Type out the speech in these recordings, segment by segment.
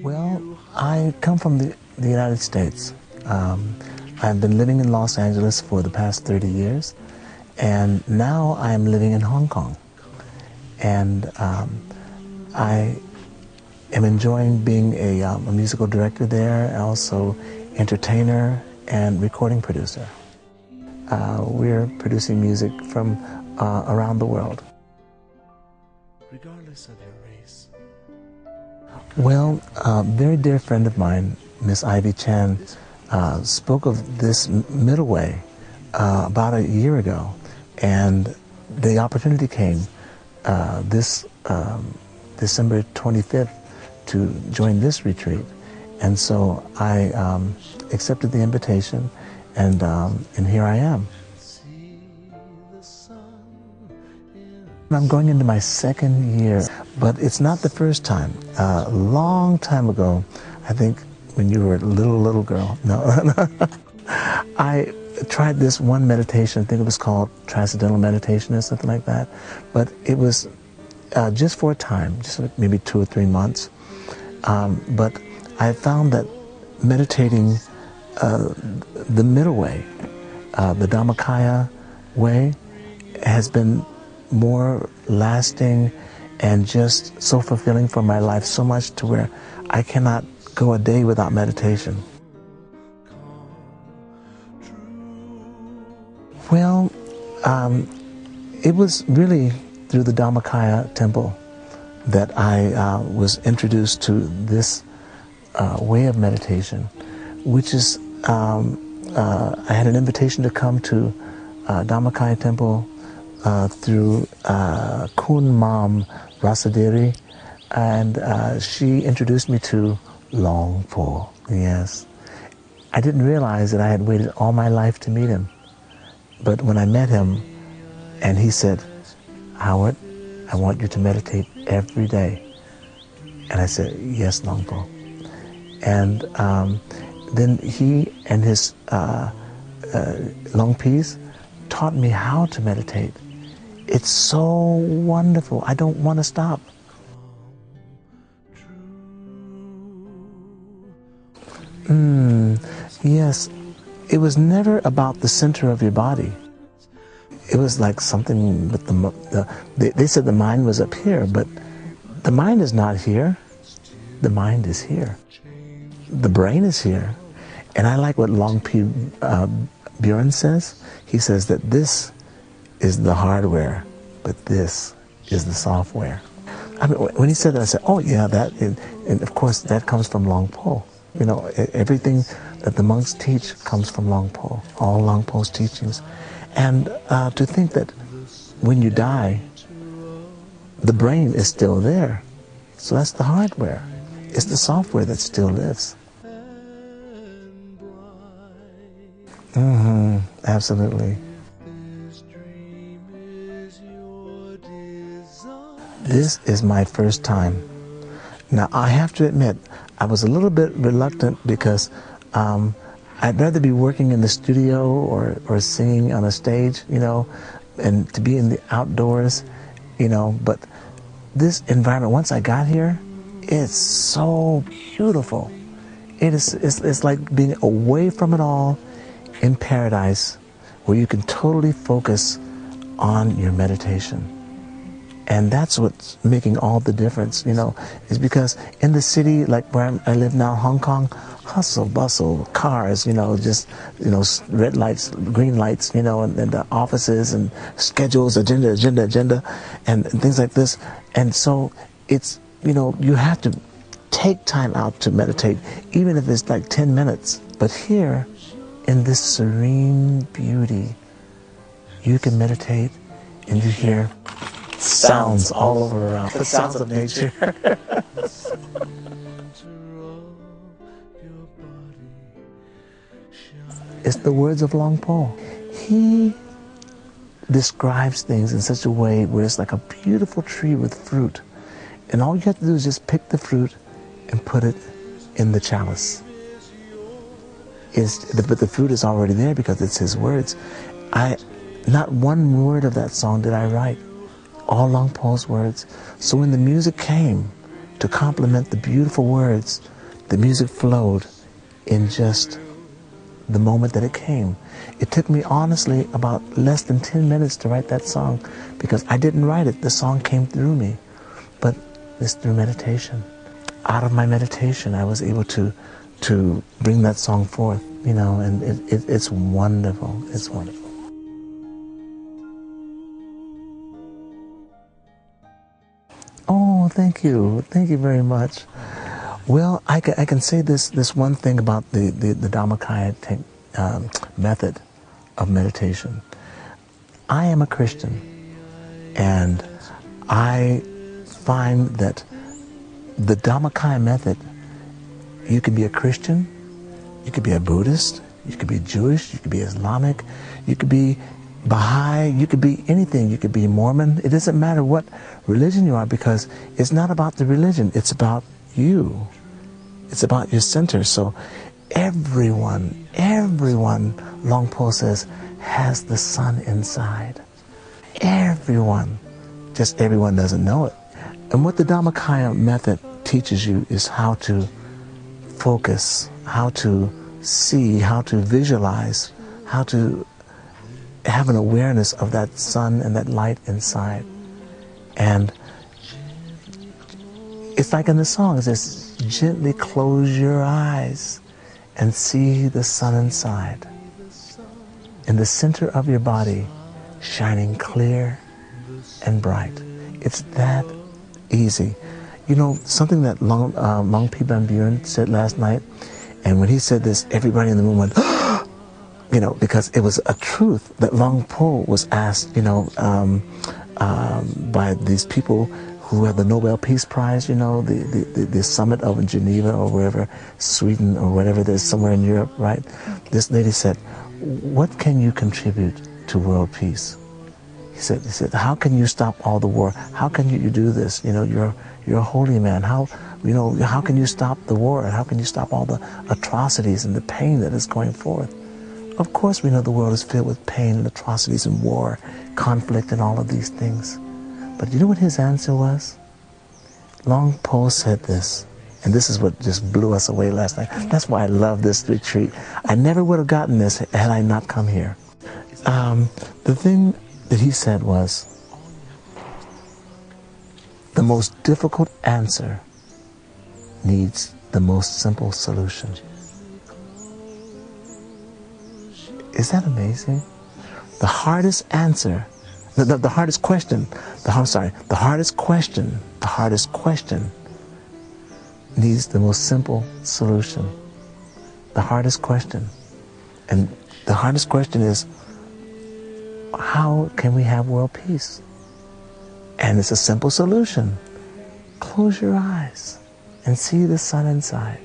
Well, I come from the United States. I've been living in Los Angeles for the past 30 years, and now I'm living in Hong Kong. And I am enjoying being a musical director there, also entertainer and recording producer. We're producing music from around the world. Regardless of your race. Well, a very dear friend of mine, Miss Ivy Chan, spoke of this middle way about a year ago, and the opportunity came this December 25th to join this retreat, and so I accepted the invitation, and here I am. I'm going into my second year, but it's not the first time. A long time ago, I think when you were a little girl, no, I tried this one meditation. I think it was called Transcendental Meditation or something like that, but it was just for a time, just maybe 2 or 3 months. But I found that meditating the middle way, the Dhammakaya way, has been more lasting and just so fulfilling for my life, so much to where I cannot go a day without meditation. Well, it was really through the Dhammakaya temple that I was introduced to this way of meditation, which is, I had an invitation to come to Dhammakaya temple through Kun Mom Rasaderi, and she introduced me to Long Po. Yes, I didn't realize that I had waited all my life to meet him, but when I met him, and he said, "Howard, I want you to meditate every day," and I said, "Yes, Long Po." And then he and his Long Peas taught me how to meditate. It's so wonderful. I don't want to stop. Yes, it was never about the center of your body. It was like something with they said the mind was up here, but the mind is not here. The mind is here. The brain is here. And I like what Long P. Bjorn says. He says that this is the hardware, but this is the software. I mean, when he said that, I said, "Oh yeah, that," and of course that comes from Long Po. You know, everything that the monks teach comes from Long Po, all Long Po's teachings. And to think that when you die, the brain is still there. So that's the hardware. It's the software that still lives. Absolutely. This is my first time. Now, I have to admit, I was a little bit reluctant because I'd rather be working in the studio or singing on a stage, you know, and to be in the outdoors, you know. But this environment, once I got here, it's so beautiful. It's like being away from it all in paradise, where you can totally focus on your meditation. And that's what's making all the difference, you know, is because in the city, like where I live now, Hong Kong, hustle, bustle, cars, you know, just, you know, red lights, green lights, you know, and the offices and schedules, agenda, and things like this. And so it's, you know, you have to take time out to meditate, even if it's like 10 minutes. But here, in this serene beauty, you can meditate and you hear sounds all over around, the sounds of nature. It's the words of Long Po. He describes things in such a way where it's like a beautiful tree with fruit, and all you have to do is just pick the fruit and put it in the chalice. But the fruit is already there because it's his words. Not one word of that song did I write. All Long Po's words. So when the music came, to complement the beautiful words, the music flowed in just the moment that it came. It took me honestly about less than 10 minutes to write that song, because I didn't write it, the song came through me. But it's through meditation. Out of my meditation, I was able to bring that song forth, you know, and it's wonderful. It's wonderful. Oh, thank you. Thank you very much. Well, I can say this one thing about the Dhammakaya method of meditation. I am a Christian, and I find that the Dhammakaya method, you can be a Christian, you could be a Buddhist, you could be Jewish, you could be Islamic, you could be Baha'i, you could be anything, you could be Mormon. It doesn't matter what religion you are, because it's not about the religion, it's about you. It's about your center. So everyone, Long Po says, has the sun inside. Everyone. Just everyone doesn't know it. And what the Dhammakaya method teaches you is how to focus, how to see, how to visualize, how to have an awareness of that sun and that light inside. And it's like in the song, it says, gently close your eyes and see the sun inside, in the center of your body, shining clear and bright. It's that easy. You know, something that Long P. Van Buren said last night, and when he said this, everybody in the room went, you know, because it was a truth that Long Po was asked, you know, by these people who have the Nobel Peace Prize, you know, the summit of Geneva or wherever, Sweden or whatever, there's somewhere in Europe, right? This lady said, what can you contribute to world peace? He said, how can you stop all the war? How can you do this? You know, you're a holy man. How can you stop the war? How can you stop all the atrocities and the pain that is going forth? Of course we know the world is filled with pain and atrocities and war, conflict and all of these things. But you know what his answer was? Long Po said this, and this is what just blew us away last night. That's why I love this retreat. I never would have gotten this had I not come here. The thing that he said was, the most difficult answer needs the most simple solution. Is that amazing? The hardest answer, the hardest question, the hardest question needs the most simple solution. The hardest question. And the hardest question is, how can we have world peace? And it's a simple solution. Close your eyes and see the sun inside.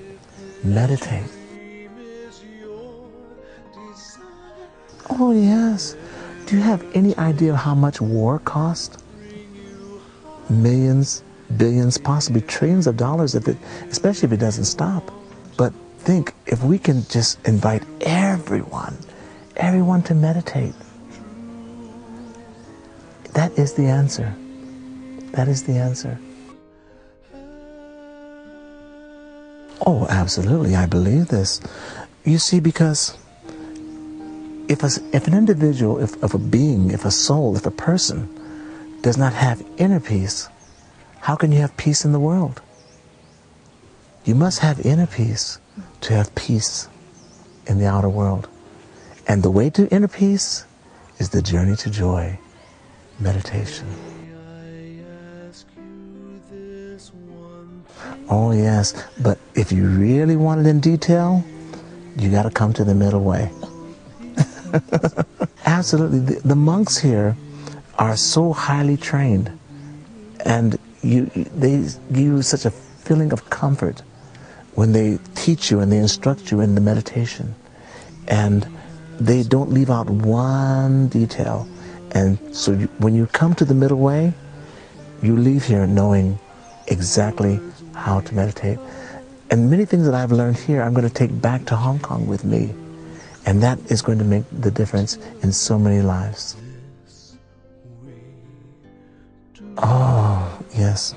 Meditate. Oh yes. Do you have any idea how much war costs? Millions, billions, possibly trillions of dollars, especially if it doesn't stop. But think, if we can just invite everyone to meditate. That is the answer. That is the answer. Oh, absolutely, I believe this. You see, because if an individual, if a being, if a soul, if a person does not have inner peace, how can you have peace in the world? You must have inner peace to have peace in the outer world. And the way to inner peace is the journey to joy, meditation. Oh yes, but if you really want it in detail, you got to come to the middle way. Absolutely. The monks here are so highly trained, and they give you such a feeling of comfort when they teach you and they instruct you in the meditation, and they don't leave out one detail. And so when you come to the middle way, you leave here knowing exactly how to meditate. And many things that I've learned here, I'm going to take back to Hong Kong with me. And that is going to make the difference in so many lives. Oh, yes.